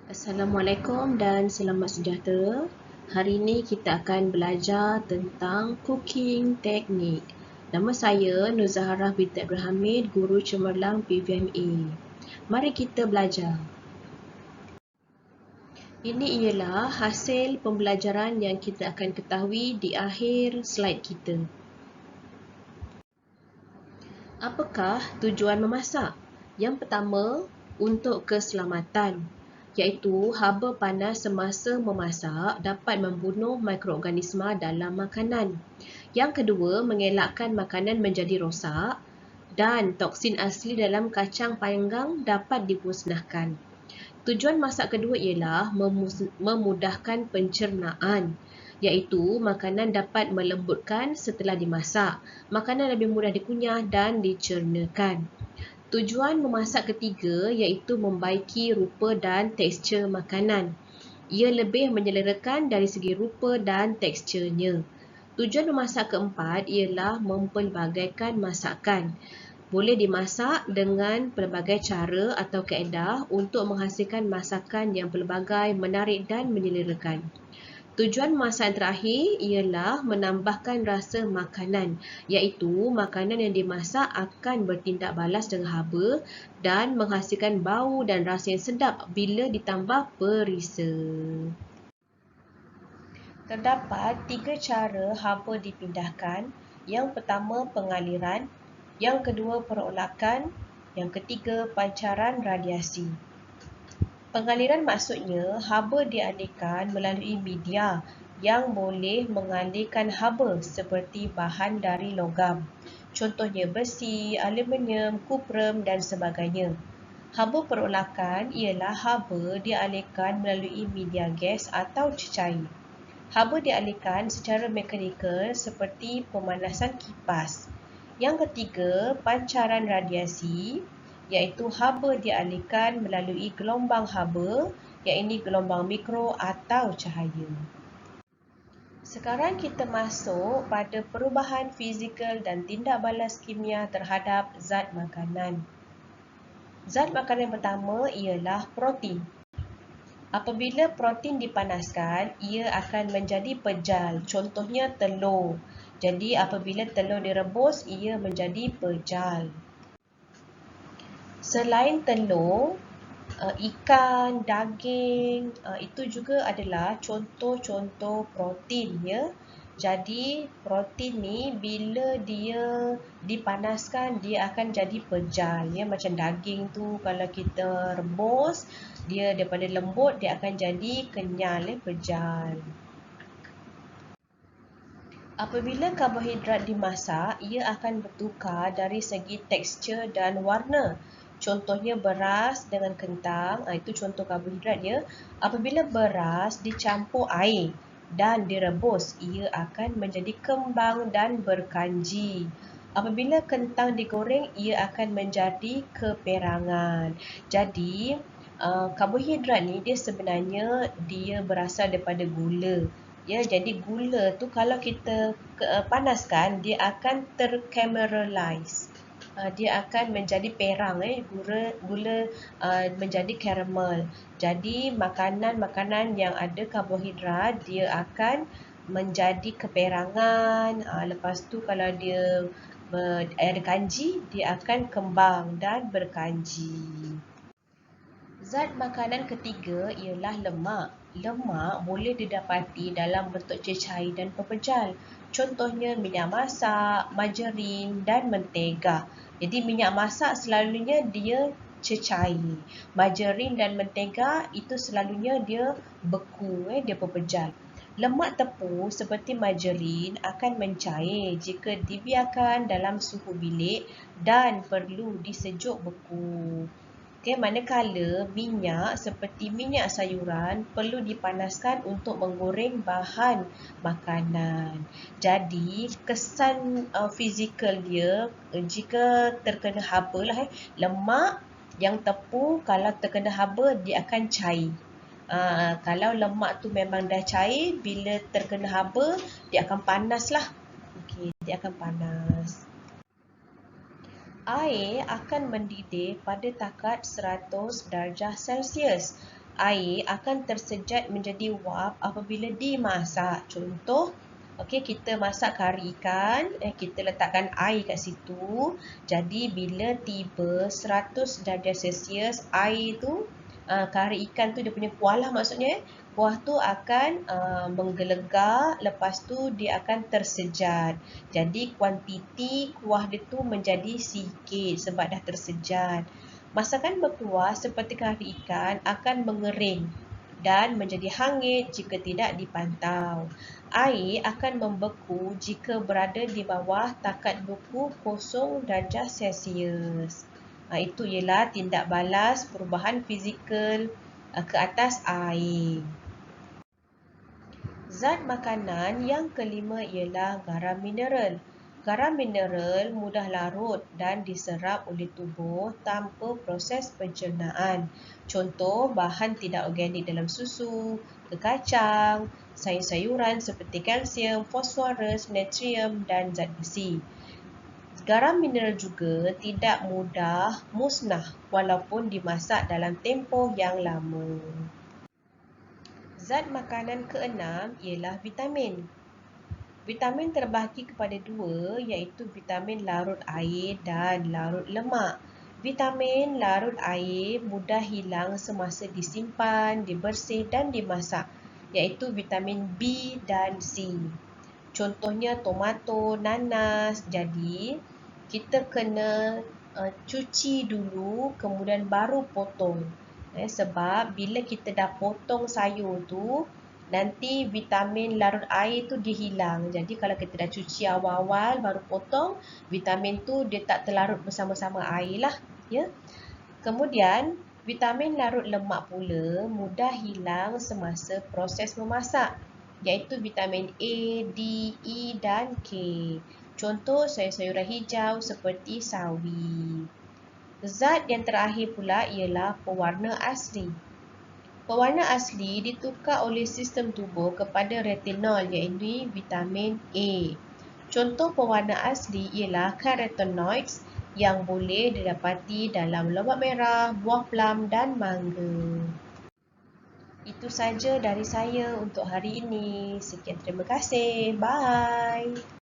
Assalamualaikum dan selamat sejahtera. Hari ini kita akan belajar tentang cooking teknik. Nama saya Nur Zaharah binti Abdul Hamid, Guru Cemerlang PVMA. Mari kita belajar. Ini ialah hasil pembelajaran yang kita akan ketahui di akhir slide kita. Apakah tujuan memasak? Yang pertama, untuk keselamatan, iaitu haba panas semasa memasak dapat membunuh mikroorganisma dalam makanan. Yang kedua, mengelakkan makanan menjadi rosak dan toksin asli dalam kacang panggang dapat dimusnahkan. Tujuan masak kedua ialah memudahkan pencernaan, iaitu makanan dapat melembutkan setelah dimasak. Makanan lebih mudah dikunyah dan dicernakan. Tujuan memasak ketiga iaitu membaiki rupa dan tekstur makanan. Ia lebih menyelerakan dari segi rupa dan teksturnya. Tujuan memasak keempat ialah mempelbagaikan masakan. Boleh dimasak dengan pelbagai cara atau kaedah untuk menghasilkan masakan yang pelbagai, menarik dan menyelerakan. Tujuan memasak terakhir ialah menambahkan rasa makanan, iaitu makanan yang dimasak akan bertindak balas dengan haba dan menghasilkan bau dan rasa yang sedap bila ditambah perisa. Terdapat 3 cara haba dipindahkan. Yang pertama pengaliran, yang kedua perolakan, yang ketiga pancaran radiasi. Pengaliran maksudnya haba dialihkan melalui media yang boleh mengalihkan haba seperti bahan dari logam. Contohnya besi, aluminium, kuprum dan sebagainya. Haba perolakan ialah haba dialihkan melalui media gas atau cecair. Haba dialihkan secara mekanikal seperti pemanasan kipas. Yang ketiga, pancaran radiasi, iaitu haba dialihkan melalui gelombang haba, iaitu gelombang mikro atau cahaya. Sekarang kita masuk pada perubahan fizikal dan tindak balas kimia terhadap zat makanan. Zat makanan pertama ialah protein. Apabila protein dipanaskan, ia akan menjadi pejal. Contohnya telur. Jadi apabila telur direbus, ia menjadi pejal. Selain telur, ikan, daging, itu juga adalah contoh-contoh protein ya. Jadi protein ni bila dia dipanaskan dia akan jadi pejal ya, macam daging tu kalau kita rebus dia daripada lembut dia akan jadi kenyal ya, pejal. Apabila karbohidrat dimasak, ia akan bertukar dari segi tekstur dan warna. Contohnya beras dengan kentang, itu contoh karbohidrat ya. Apabila beras dicampur air dan direbus, ia akan menjadi kembang dan berkanji. Apabila kentang digoreng, ia akan menjadi keperangan. Jadi, karbohidrat ni dia sebenarnya dia berasal daripada gula. Ya, jadi gula tu kalau kita panaskan dia akan tercaramelize. Dia akan menjadi perang gula menjadi caramel. Jadi makanan-makanan yang ada karbohidrat dia akan menjadi keperangan. Lepas tu kalau dia ada kanji dia akan kembang dan berkanji. Zat makanan ketiga ialah lemak. Lemak boleh didapati dalam bentuk cecair dan pepejal. Contohnya minyak masak, margarin dan mentega. Jadi minyak masak selalunya dia cecair. Margarin dan mentega itu selalunya dia beku, dia pepejal. Lemak tepung seperti margarin akan mencair jika dibiarkan dalam suhu bilik dan perlu disejuk beku. Manakala minyak seperti minyak sayuran perlu dipanaskan untuk menggoreng bahan makanan. Jadi kesan fizikal dia jika terkena haba lemak yang tepung kalau terkena haba dia akan cair. Kalau lemak tu memang dah cair, bila terkena haba dia akan panas lah. Dia akan panas. Air akan mendidih pada takat 100 darjah Celsius. air akan tersejat menjadi wap apabila dimasak. Contoh, okey, kita masak kari ikan, kita letakkan air kat situ. Jadi bila tiba 100 darjah Celsius, air tu kari ikan tu dia punya kuah lah maksudnya. Kuah tu akan menggelegar, lepas tu dia akan tersejat. Jadi kuantiti kuah dia tu menjadi sikit sebab dah tersejat. Masakan berkuah seperti kari ikan akan mengering dan menjadi hangit jika tidak dipantau. Air akan membeku jika berada di bawah takat beku 0 darjah Celsius. Itu ialah tindak balas perubahan fizikal ke atas air. Zat makanan yang kelima ialah garam mineral. Garam mineral mudah larut dan diserap oleh tubuh tanpa proses pencernaan. Contoh bahan tidak organik dalam susu, kekacang, sayur-sayuran seperti kalsium, fosforus, natrium dan zat besi. Garam mineral juga tidak mudah musnah walaupun dimasak dalam tempoh yang lama. Zat makanan keenam ialah vitamin. Vitamin terbahagi kepada dua, iaitu vitamin larut air dan larut lemak. Vitamin larut air mudah hilang semasa disimpan, dibersih dan dimasak, iaitu vitamin B dan C. Contohnya tomato, nanas. Jadi, kita kena cuci dulu kemudian baru potong. Sebab bila kita dah potong sayur tu, nanti vitamin larut air tu dia hilang. Jadi kalau kita dah cuci awal-awal baru potong, vitamin tu dia tak terlarut bersama-sama air lah. Ya. Kemudian, vitamin larut lemak pula mudah hilang semasa proses memasak, iaitu vitamin A, D, E dan K. Contoh sayur-sayuran hijau seperti sawi. Zat yang terakhir pula ialah pewarna asli. Pewarna asli ditukar oleh sistem tubuh kepada retinol, iaitu vitamin A. Contoh pewarna asli ialah carotenoids yang boleh didapati dalam lobak merah, buah plum dan mangga. Itu saja dari saya untuk hari ini. Sekian, terima kasih. Bye.